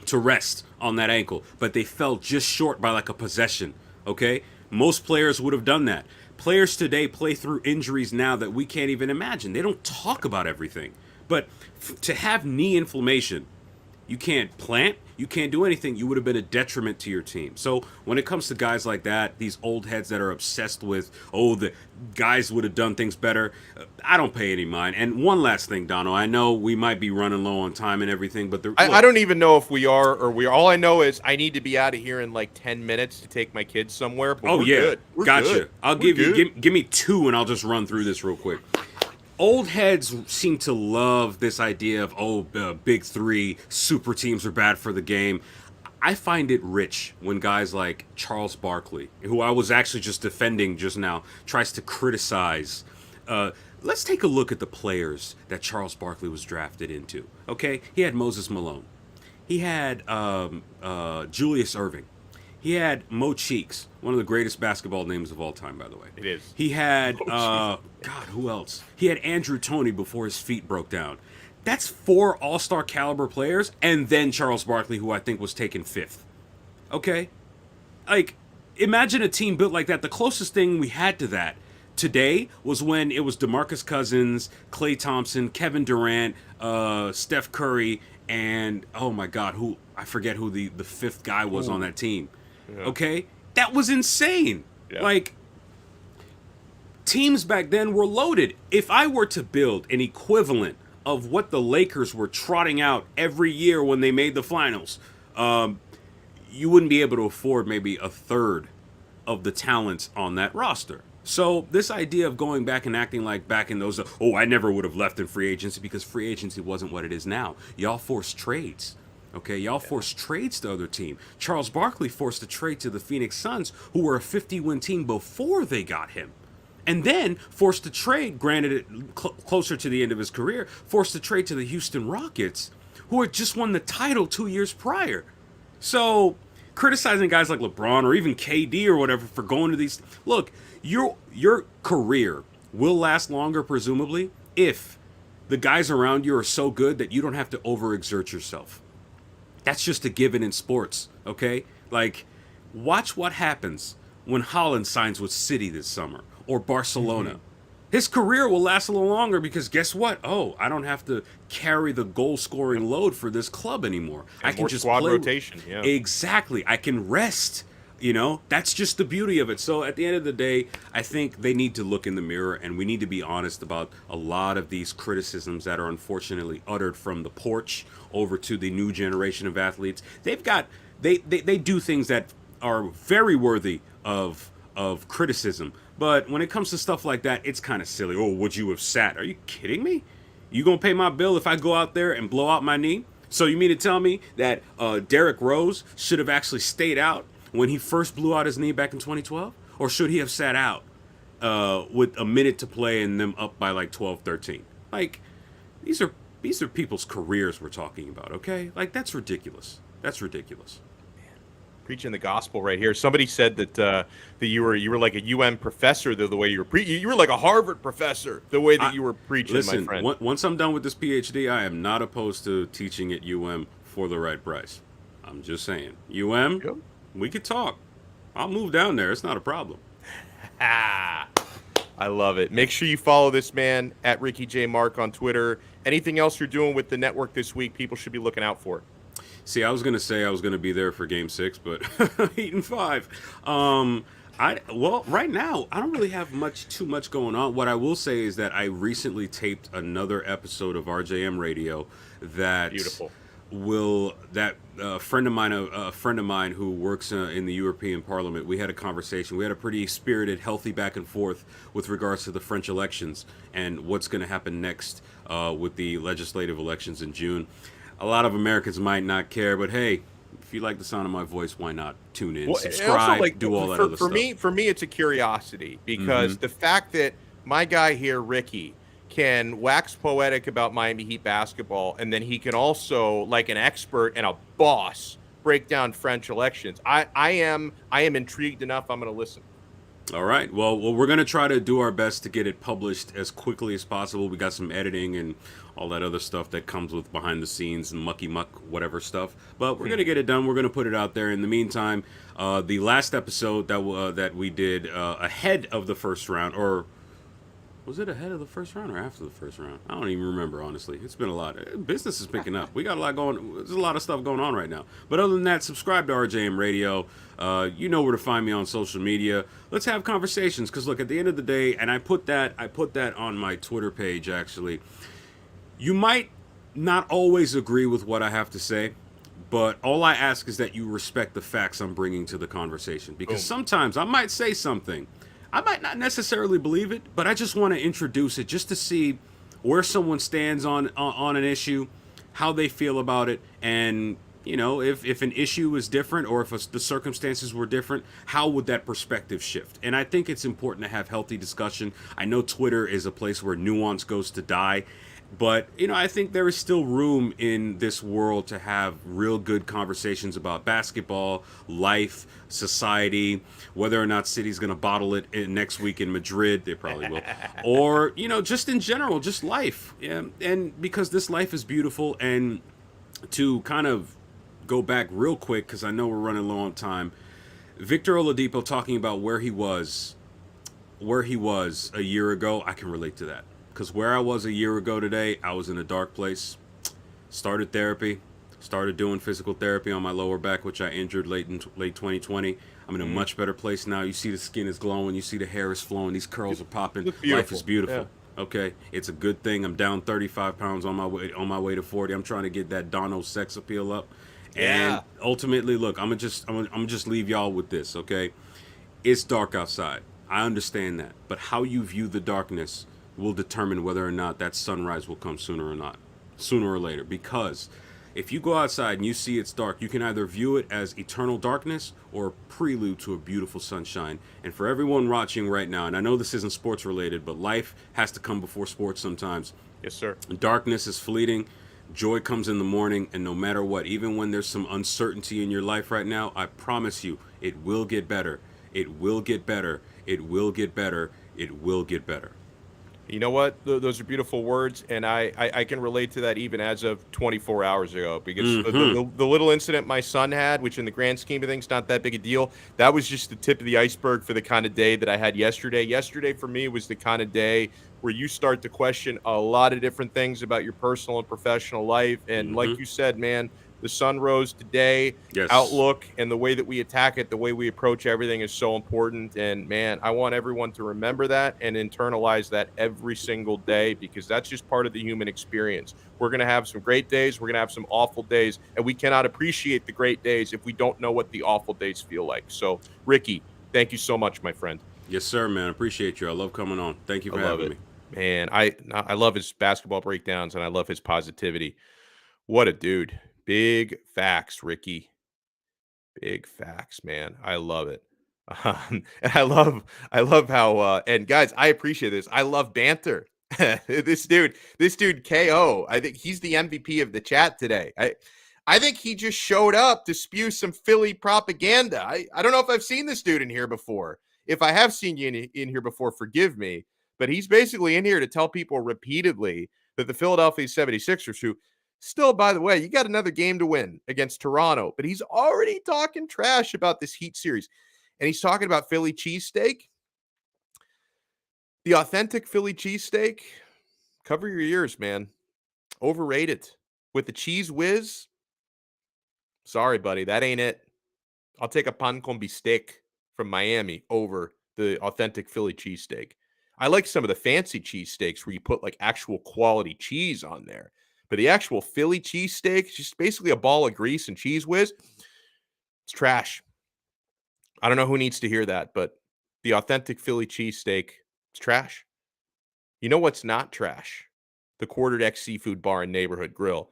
S3: to rest on that ankle. But they fell just short by like a possession, okay? Most players would have done that. Players today play through injuries now that we can't even imagine. They don't talk about everything. But to have knee inflammation, you can't plant, you can't do anything. You would have been a detriment to your team. So when it comes to guys like that, these old heads that are obsessed with, the guys would have done things better, I don't pay any mind. And one last thing, Donno, I know we might be running low on time and everything, but
S1: I don't even know if we are or we are. All I know is I need to be out of here in like 10 minutes to take my kids somewhere. But we're good. We're
S3: gotcha.
S1: Good.
S3: I'll give you, give me 2 and I'll just run through this real quick. Old heads seem to love this idea of, big 3, super teams are bad for the game. I find it rich when guys like Charles Barkley, who I was actually just defending just now, tries to criticize. Let's take a look at the players that Charles Barkley was drafted into. Okay, he had Moses Malone. He had Julius Erving. He had Mo Cheeks, one of the greatest basketball names of all time, by the way.
S1: It is.
S3: He had, who else? He had Andrew Toney before his feet broke down. That's 4 all-star caliber players, and then Charles Barkley, who I think was taken 5th. Okay? Like, imagine a team built like that. The closest thing we had to that today was when it was DeMarcus Cousins, Klay Thompson, Kevin Durant, Steph Curry, and, oh my God, I forget who the 5th guy was on that team. Yeah. Okay? That was insane. Yeah. Like, teams back then were loaded. If I were to build an equivalent of what the Lakers were trotting out every year when they made the finals, you wouldn't be able to afford maybe a third of the talents on that roster. So this idea of going back and acting like back in those, I never would have left in free agency, because free agency wasn't what it is now. Y'all forced trades. Okay, y'all forced trades to other teams. Charles Barkley forced a trade to the Phoenix Suns, who were a 50-win team before they got him. And then forced a trade, granted it closer to the end of his career, forced a trade to the Houston Rockets, who had just won the title 2 years prior. So criticizing guys like LeBron or even KD or whatever for going to these... Look, your career will last longer, presumably, if the guys around you are so good that you don't have to overexert yourself. That's just a given in sports, okay? Like, watch what happens when Haaland signs with City this summer, or Barcelona. Mm-hmm. His career will last a little longer because guess what? I don't have to carry the goal-scoring load for this club anymore.
S1: And I can just squad rotation. Yeah.
S3: Exactly. I can rest. That's just the beauty of it. So at the end of the day, I think they need to look in the mirror, and we need to be honest about a lot of these criticisms that are unfortunately uttered from the porch over to the new generation of athletes. They do things that are very worthy of criticism. But when it comes to stuff like that, it's kind of silly. Would you have sat? Are you kidding me? You gonna pay my bill if I go out there and blow out my knee? So you mean to tell me that Derrick Rose should have actually stayed out when he first blew out his knee back in 2012? Or should he have sat out with a minute to play and them up by like 12-13? Like, these are people's careers we're talking about, okay? Like, that's ridiculous. That's ridiculous.
S1: Preaching the gospel right here. Somebody said that you were like a UM professor the way you were preaching. You were like a Harvard professor the way that you were preaching,
S3: listen,
S1: my friend.
S3: Once I'm done with this PhD, I am not opposed to teaching at UM for the right price. I'm just saying. UM, yep. We could talk. I'll move down there. It's not a problem.
S1: I love it. Make sure you follow this man at Ricky J. Marc on Twitter. Anything else you're doing with the network this week, people should be looking out for.
S3: See, I was going to say I was going to be there for Game 6, but 8-5. Right now, I don't really have too much going on. What I will say is that I recently taped another episode of RJM Radio that
S1: beautiful.
S3: A friend of mine who works in the European Parliament, we had a conversation. We had a pretty spirited, healthy back and forth with regards to the French elections and what's going to happen next with the legislative elections in June. A lot of Americans might not care, but hey, if you like the sound of my voice, why not tune in, subscribe, do all that other stuff.
S1: For me, it's a curiosity because the fact that my guy here, Ricky, can wax poetic about Miami Heat basketball, and then he can also, like an expert and a boss, break down French elections. I am intrigued enough. I'm going to listen.
S3: All right. Well, we're going to try to do our best to get it published as quickly as possible. We got some editing and all that other stuff that comes with behind the scenes and mucky muck, whatever stuff. But we're going to get it done. We're going to put it out there. In the meantime, the last episode that we did ahead of the first round, or was it ahead of the first round or after the first round? I don't even remember, honestly. It's been a lot. Business is picking up. We got a lot going. There's a lot of stuff going on right now. But other than that, subscribe to RJM Radio. You know where to find me on social media. Let's have conversations. Because look, at the end of the day, and I put that on my Twitter page, actually. You might not always agree with what I have to say, but all I ask is that you respect the facts I'm bringing to the conversation. Because sometimes I might say something, I might not necessarily believe it, but I just want to introduce it just to see where someone stands on an issue, how they feel about it, and you know, if an issue is different or if the circumstances were different, how would that perspective shift? And I think it's important to have healthy discussion. I know Twitter is a place where nuance goes to die, but, you know, I think there is still room in this world to have real good conversations about basketball, life, society, whether or not City's going to bottle it next week in Madrid. They probably will. Or, you know, just in general, just life. Yeah. And because this life is beautiful. And to kind of go back real quick, because I know we're running low on time, Victor Oladipo talking about where he was a year ago, I can relate to that. Because where I was a year ago today, I was in a dark place. Started therapy. Started doing physical therapy on my lower back, which I injured late 2020. I'm in a much better place now. You see the skin is glowing. You see the hair is flowing. These curls are popping. Life is beautiful. Yeah. Okay, it's a good thing. I'm down 35 pounds on my way to 40. I'm trying to get that Donno sex appeal up. And ultimately, look, I'm gonna just leave y'all with this, okay? It's dark outside. I understand that. But how you view the darkness will determine whether or not that sunrise will come sooner or later. Because if you go outside and you see it's dark, you can either view it as eternal darkness or a prelude to a beautiful sunshine. And for everyone watching right now, and I know this isn't sports related, but life has to come before sports sometimes.
S1: Yes, sir.
S3: Darkness is fleeting. Joy comes in the morning, and no matter what, even when there's some uncertainty in your life right now, I promise you, it will get better. It will get better. It will get better. It will get better.
S1: You know what? Those are beautiful words, and I can relate to that even as of 24 hours ago, because the little incident my son had, which in the grand scheme of things, not that big a deal, that was just the tip of the iceberg for the kind of day that I had yesterday. Yesterday for me was the kind of day where you start to question a lot of different things about your personal and professional life, and like you said, man, the sun rose today.
S3: Yes.
S1: Outlook and the way that we attack it, the way we approach everything is so important. And man, I want everyone to remember that and internalize that every single day, because that's just part of the human experience. We're going to have some great days. We're going to have some awful days, and we cannot appreciate the great days if we don't know what the awful days feel like. So, Ricky, thank you so much, my friend.
S3: Yes, sir, man. Appreciate you. I love coming on. Thank you for having me.
S1: Man, I love his basketball breakdowns, and I love his positivity. What a dude. Big facts, Ricky. Big facts, man. I love it. And I love how and guys, I appreciate this. I love banter. this dude KO. I think he's the MVP of the chat today. I think he just showed up to spew some Philly propaganda. I don't know if I've seen this dude in here before. If I have seen you in here before, forgive me. But he's basically in here to tell people repeatedly that the Philadelphia 76ers, who still, by the way, you got another game to win against Toronto, but he's already talking trash about this Heat series. And he's talking about Philly cheesesteak. The authentic Philly cheesesteak, cover your ears, man. Overrated. With the cheese whiz, sorry, buddy, that ain't it. I'll take a pan con bistec from Miami over the authentic Philly cheesesteak. I like some of the fancy cheesesteaks where you put like actual quality cheese on there. But the actual Philly cheesesteak, just basically a ball of grease and cheese whiz, it's trash. I don't know who needs to hear that, but the authentic Philly cheesesteak, it's trash. You know what's not trash? The Quarter Deck Seafood Bar and Neighborhood Grill.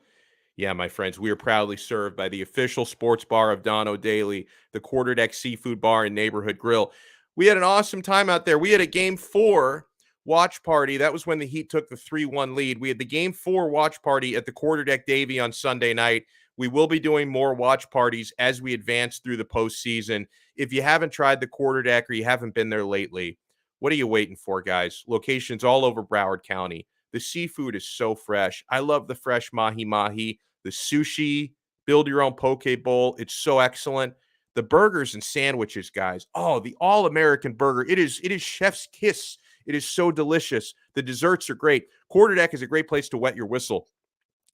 S1: Yeah, my friends, we are proudly served by the official sports bar of Donno Daily, the Quarter Deck Seafood Bar and Neighborhood Grill. We had an awesome time out there. We had a game 4 watch party. That was when the Heat took the 3-1 lead. We had the Game 4 watch party at the Quarterdeck Davy on Sunday night. We will be doing more watch parties as we advance through the postseason. If you haven't tried the Quarterdeck or you haven't been there lately, what are you waiting for, guys? Locations all over Broward County. The seafood is so fresh. I love the fresh mahi-mahi, the sushi, build your own poke bowl. It's so excellent. The burgers and sandwiches, guys. Oh, the all-American burger. It is chef's kiss. It is so delicious. The desserts are great. Quarterdeck is a great place to wet your whistle.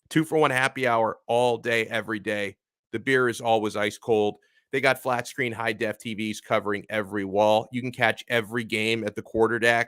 S1: 2-for-1 happy hour all day, every day. The beer is always ice cold. They got flat screen, high def TVs covering every wall. You can catch every game at the Quarterdeck,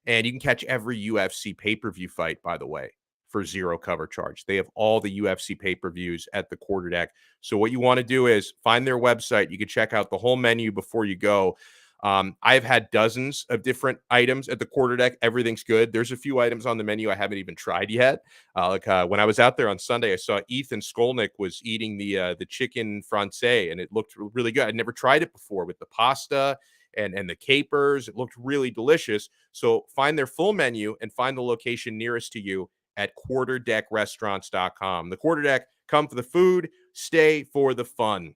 S1: and you can catch every UFC pay-per-view fight, by the way, for zero cover charge. They have all the UFC pay-per-views at the Quarterdeck. So what you want to do is find their website. You can check out the whole menu before you go. I've had dozens of different items at the Quarterdeck. Everything's good. There's a few items on the menu I haven't even tried yet. When I was out there on Sunday, I saw Ethan Skolnick was eating the chicken francais, and it looked really good. I'd never tried it before with the pasta and the capers. It looked really delicious. So find their full menu and find the location nearest to you at quarterdeckrestaurants.com. The Quarterdeck, come for the food, stay for the fun.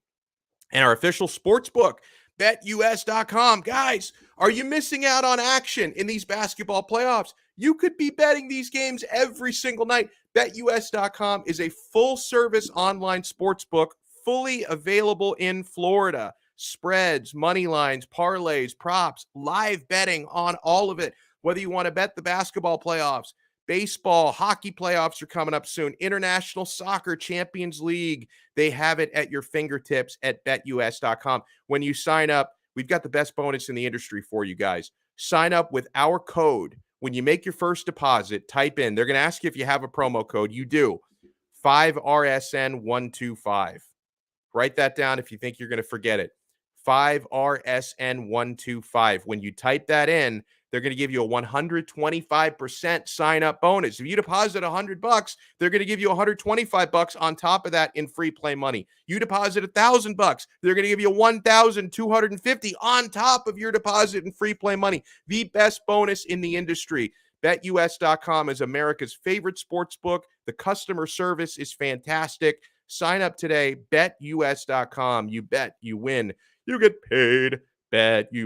S1: And our official sports book, BetUS.com. Guys, are you missing out on action in these basketball playoffs? You could be betting these games every single night. BetUS.com is a full-service online sports book, fully available in Florida. Spreads, money lines, parlays, props, live betting on all of it. Whether you want to bet the basketball playoffs, baseball, hockey playoffs are coming up soon. International Soccer Champions League. They have it at your fingertips at BetUS.com. When you sign up, we've got the best bonus in the industry for you guys. Sign up with our code. When you make your first deposit, type in. They're going to ask you if you have a promo code. You do. 5RSN125. Write that down if you think you're going to forget it. 5RSN125. When you type that in, they're going to give you a 125% sign-up bonus. If you deposit $100, they're going to give you $125 on top of that in free play money. You deposit $1,000, they're going to give you $1,250 on top of your deposit in free play money. The best bonus in the industry. BetUS.com is America's favorite sports book. The customer service is fantastic. Sign up today. BetUS.com. You bet, you win, you get paid. BetUS.com.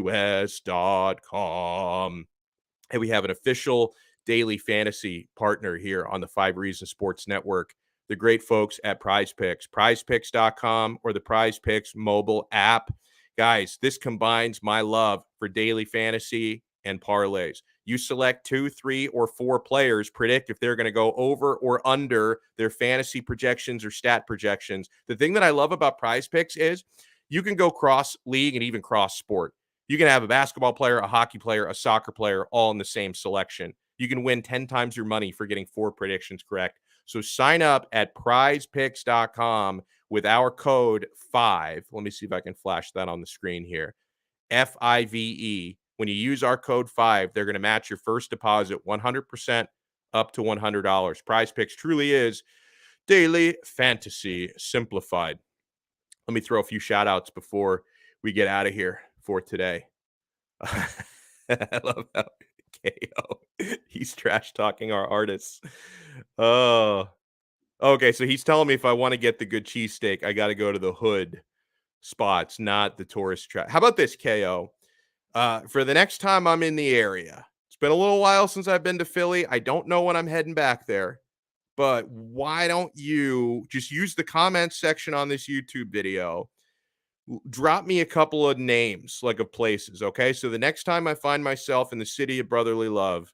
S1: And we have an official daily fantasy partner here on the 5 Reasons Sports Network, the great folks at Prize Picks, prizepicks.com or the Prize Picks mobile app. Guys, this combines my love for daily fantasy and parlays. You select 2, 3, or 4 players, predict if they're going to go over or under their fantasy projections or stat projections. The thing that I love about Prize Picks is you can go cross league and even cross sport. You can have a basketball player, a hockey player, a soccer player, all in the same selection. You can win 10 times your money for getting 4 predictions correct. So sign up at prizepicks.com with our code 5. Let me see if I can flash that on the screen here. FIVE. When you use our code 5, they're going to match your first deposit 100% up to $100. Prize Picks truly is daily fantasy simplified. Let me throw a few shout outs before we get out of here for today. I love how KO, he's trash talking our artists. Oh, okay. So he's telling me if I want to get the good cheesesteak, I got to go to the hood spots, not the tourist trap. How about this, KO? For the next time I'm in the area, it's been a little while since I've been to Philly. I don't know when I'm heading back there. But why don't you just use the comments section on this YouTube video? Drop me a couple of names, like of places, okay? So the next time I find myself in the city of brotherly love,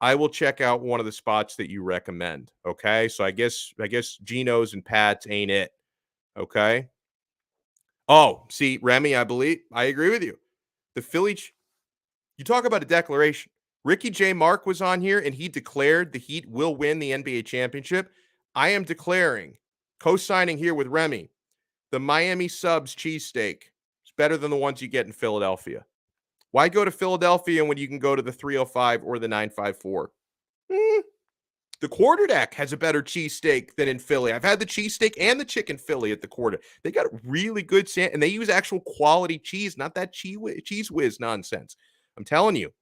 S1: I will check out one of the spots that you recommend, okay? So I guess Geno's and Pat's ain't it, okay? Oh, see, Remy, I agree with you. The Philly, you talk about a declaration. Ricky J. Marc was on here, and he declared the Heat will win the NBA championship. I am declaring, co-signing here with Remy, the Miami Subs cheesesteak is better than the ones you get in Philadelphia. Why go to Philadelphia when you can go to the 305 or the 954? The Quarterdeck has a better cheesesteak than in Philly. I've had the cheesesteak and the chicken Philly at the Quarter. They got really good and they use actual quality cheese, not that cheese whiz nonsense. I'm telling you.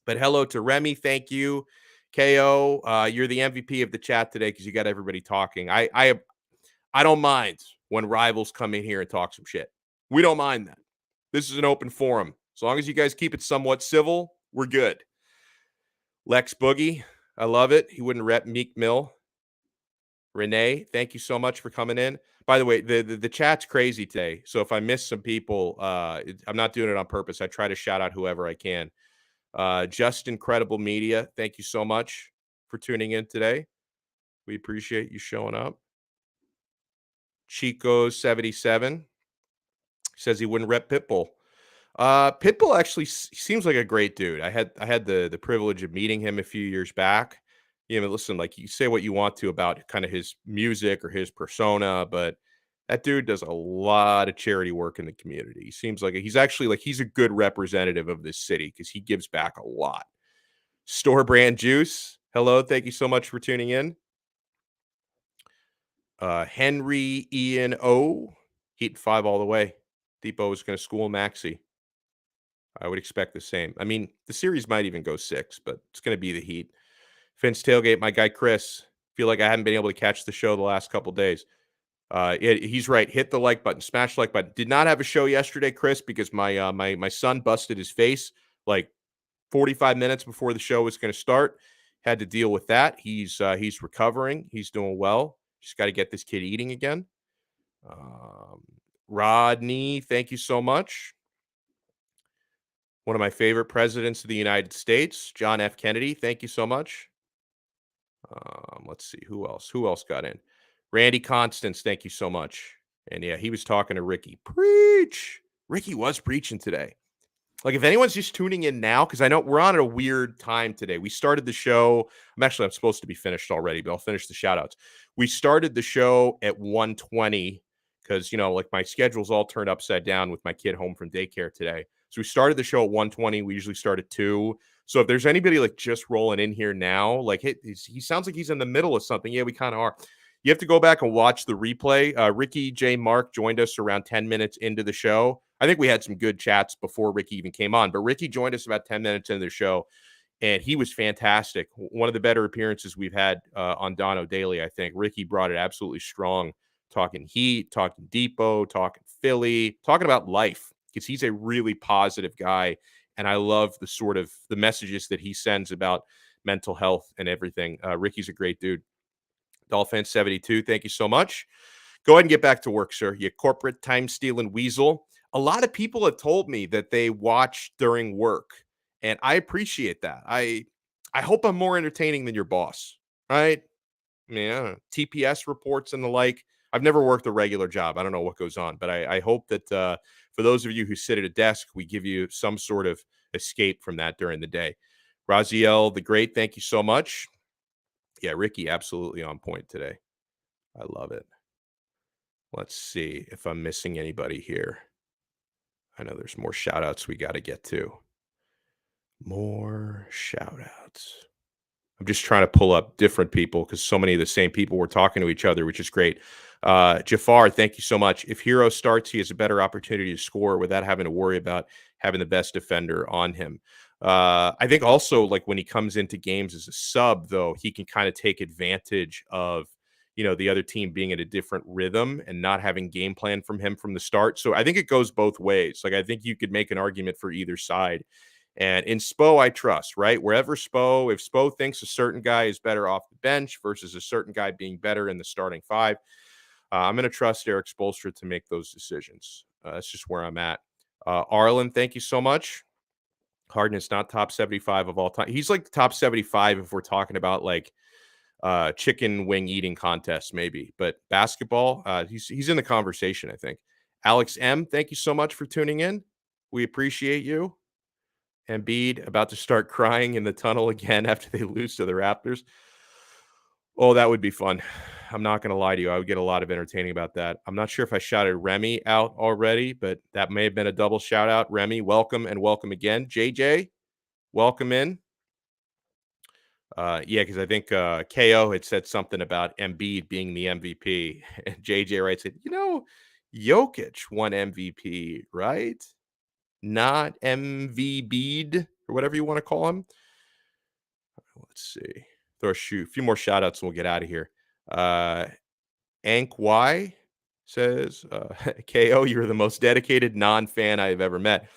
S1: But hello to Remy. Thank you. KO, you're the MVP of the chat today because you got everybody talking. I don't mind when rivals come in here and talk some shit. We don't mind that. This is an open forum. As long as you guys keep it somewhat civil, we're good. Lex Boogie, I love it. He wouldn't rep Meek Mill. Renee, thank you so much for coming in. By the way, the chat's crazy today. So if I miss some people, I'm not doing it on purpose. I try to shout out whoever I can. Just Incredible Media, thank you so much for tuning in today. We appreciate you showing up. Chico77 says he wouldn't rep Pitbull. Pitbull actually seems like a great dude. I had the privilege of meeting him a few years back. You know, listen, like, you say what you want to about kind of his music or his persona, but that dude does a lot of charity work in the community. He seems like he's a good representative of this city because he gives back a lot. Store Brand Juice, hello, thank you so much for tuning in. Henry Ian O, Heat 5 all the way. Depot is going to school Maxi. I would expect the same. I mean, the series might even go 6, but it's going to be the Heat. Finn's Tailgate, my guy Chris. Feel like I haven't been able to catch the show the last couple days. He's right. Hit the like button. Smash the like button. Did not have a show yesterday, Chris, because my son busted his face like 45 minutes before the show was going to start. Had to deal with that. He's recovering. He's doing well. Just got to get this kid eating again. Rodney, thank you so much. One of my favorite presidents of the United States, John F. Kennedy. Thank you so much. Let's see. Who else got in? Randy Constance, thank you so much. And yeah, he was talking to Ricky. Preach. Ricky was preaching today. Like, if anyone's just tuning in now, because I know we're on at a weird time today. We started the show. I'm supposed to be finished already, but I'll finish the shout outs. We started the show at 1:20 because, like, my schedule's all turned upside down with my kid home from daycare today. So we started the show at 1:20. We usually start at 2. So if there's anybody like just rolling in here now, like, hey, he sounds like he's in the middle of something. Yeah, we kind of are. You have to go back and watch the replay. Ricky J. Marc joined us around 10 minutes into the show. I think we had some good chats before Ricky even came on, but Ricky joined us about 10 minutes into the show, and he was fantastic. One of the better appearances we've had on Donno Daily, I think. Ricky brought it absolutely strong, talking Heat, talking Depot, talking Philly, talking about life, because he's a really positive guy, and I love the messages that he sends about mental health and everything. Ricky's a great dude. Dolphin 72, thank you so much. Go ahead and get back to work, sir. You corporate time-stealing weasel. A lot of people have told me that they watch during work, and I appreciate that. I hope I'm more entertaining than your boss, right? I mean, I don't know, TPS reports and the like. I've never worked a regular job. I don't know what goes on, but I hope that for those of you who sit at a desk, we give you some sort of escape from that during the day. Raziel the Great, thank you so much. Yeah, Ricky, absolutely on point today. I love it. Let's see if I'm missing anybody here. I know there's more shout outs we got to get to. More shout outs. I'm just trying to pull up different people because so many of the same people were talking to each other, which is great. Jafar, thank you so much. If Hero starts, he has a better opportunity to score without having to worry about having the best defender on him. I think also, like, when he comes into games as a sub, though, he can kind of take advantage of, the other team being in a different rhythm and not having game plan from him from the start. So I think it goes both ways. Like, I think you could make an argument for either side. And in Spo, I trust, right? Wherever if Spo thinks a certain guy is better off the bench versus a certain guy being better in the starting 5, I'm going to trust Eric Spoelstra to make those decisions. That's just where I'm at. Arlen, thank you so much. Harden's not top 75 of all time. He's like top 75 if we're talking about like chicken wing eating contest, maybe. But basketball, he's in the conversation, I think. Alex M, thank you so much for tuning in. We appreciate you. Embiid about to start crying in the tunnel again after they lose to the Raptors. Oh, that would be fun. I'm not going to lie to you. I would get a lot of entertaining about that. I'm not sure if I shouted Remy out already, but that may have been a double shout out. Remy, welcome and welcome again. JJ, welcome in. Yeah, because I think KO had said something about Embiid being the MVP. And JJ writes it, Jokic won MVP, right? Not MVB'd. or whatever you want to call him. Let's see. Throw a few more shout outs and we'll get out of here. Ank Y says, KO, you're the most dedicated non-fan I've ever met.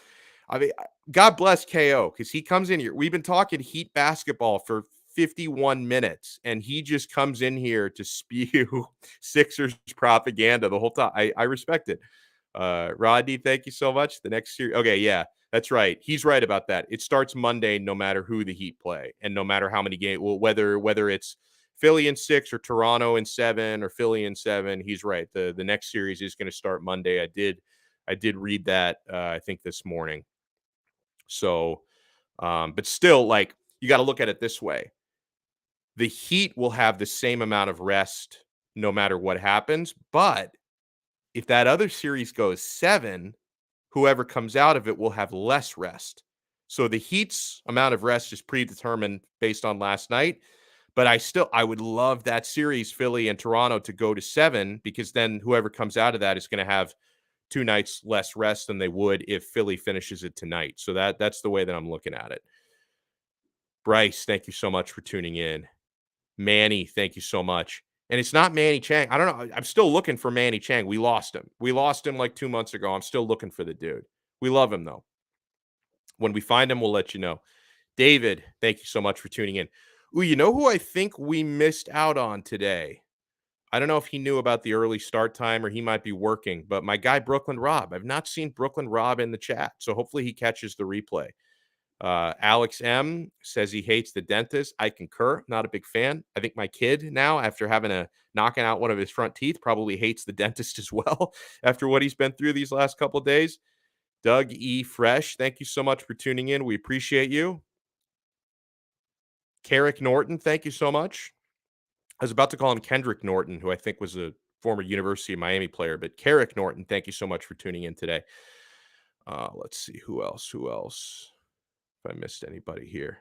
S1: I mean, God bless KO, because he comes in here. We've been talking Heat basketball for 51 minutes, and he just comes in here to spew Sixers propaganda the whole time. I respect it. Rodney, thank you so much. The next series. Okay, yeah, that's right. He's right about that. It starts Monday, no matter who the Heat play, and no matter how many games. Well, whether it's Philly in 6 or Toronto in 7 or Philly in 7, he's right. The next series is going to start Monday. I did read that. I think this morning. So, but still, like, you got to look at it this way. The Heat will have the same amount of rest no matter what happens. But if that other series goes 7, whoever comes out of it will have less rest. So the Heat's amount of rest is predetermined based on last night. But I would love that series, Philly and Toronto, to go to 7, because then whoever comes out of that is going to have 2 nights less rest than they would if Philly finishes it tonight. So that's the way that I'm looking at it. Bryce, thank you so much for tuning in. Manny, thank you so much. And it's not Manny Chang. I don't know. I'm still looking for Manny Chang. We lost him. We lost him like 2 months ago. I'm still looking for the dude. We love him, though. When we find him, we'll let you know. David, thank you so much for tuning in. Ooh, you know who I think we missed out on today? I don't know if he knew about the early start time or he might be working, but my guy, Brooklyn Rob. I've not seen Brooklyn Rob in the chat, so hopefully he catches the replay. Alex M says he hates the dentist. I concur. Not a big fan. I think my kid now, after knocking out one of his front teeth, probably hates the dentist as well after what he's been through these last couple of days. Doug E. Fresh, thank you so much for tuning in. We appreciate you. Carrick Norton, thank you so much. I was about to call him Kendrick Norton, who I think was a former University of Miami player, but Carrick Norton, thank you so much for tuning in today. Let's see, who else? If I missed anybody here.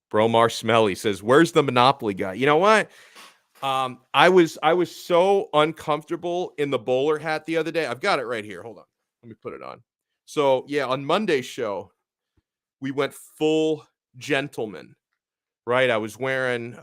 S1: Bromar Smelly says, where's the Monopoly guy? You know what? I was so uncomfortable in the bowler hat the other day. I've got it right here. Hold on. Let me put it on. So, yeah, on Monday's show, we went full gentleman, right? I was wearing,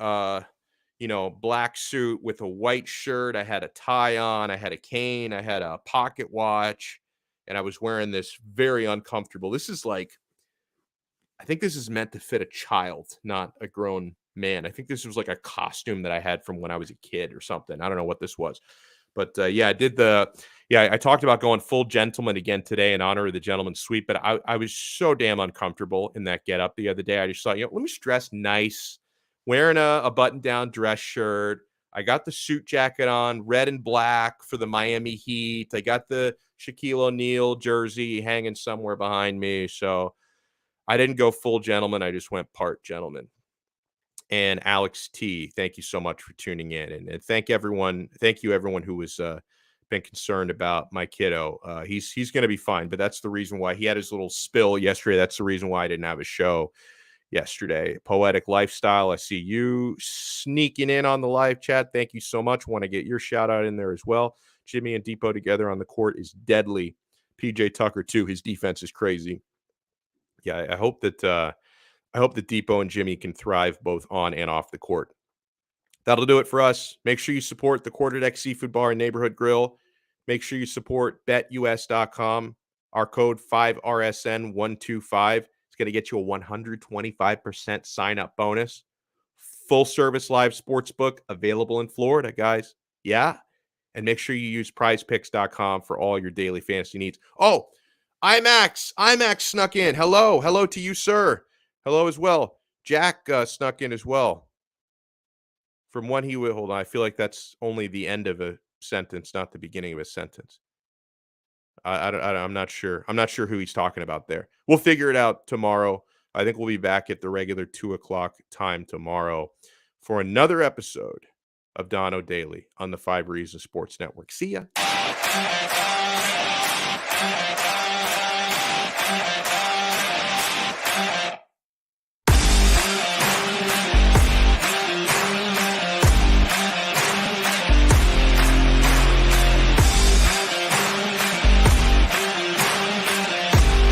S1: black suit with a white shirt. I had a tie on. I had a cane. I had a pocket watch. And I was wearing this very uncomfortable. I think this is meant to fit a child, not a grown man. I think this was like a costume that I had from when I was a kid or something. I don't know what this was. But I talked about going full gentleman again today in honor of the gentleman's sweep. But I was so damn uncomfortable in that getup the other day. I just thought, let me just dress nice, wearing a button-down dress shirt. I got the suit jacket on, red and black for the Miami Heat. I got the Shaquille O'Neal jersey hanging somewhere behind me. So I didn't go full gentleman. I just went part gentleman. And Alex T, thank you so much for tuning in. And thank you everyone who was been concerned about my kiddo. He's going to be fine, but that's the reason why he had his little spill yesterday. That's the reason why I didn't have a show yesterday. Poetic Lifestyle, I see you sneaking in on the live chat. Thank you so much. Want to get your shout out in there as well. Jimmy and Depot together on the court is deadly. PJ Tucker too. His defense is crazy. Yeah, I hope that Depot and Jimmy can thrive both on and off the court. That'll do it for us. Make sure you support the Quarterdeck Seafood Bar and Neighborhood Grill. Make sure you support betus.com. Our code 5RSN125 is going to get you a 125% sign-up bonus. Full-service live sportsbook available in Florida, guys. Yeah. And make sure you use prizepicks.com for all your daily fantasy needs. Oh, IMAX snuck in. Hello to you, sir. Hello as well. Jack snuck in as well. From when he would hold on, I feel like that's only the end of a sentence, not the beginning of a sentence. I'm not sure. I'm not sure who he's talking about there. We'll figure it out tomorrow. I think we'll be back at the regular 2:00 time tomorrow for another episode of Donno Daily on the 5 Reasons Sports Network. See ya.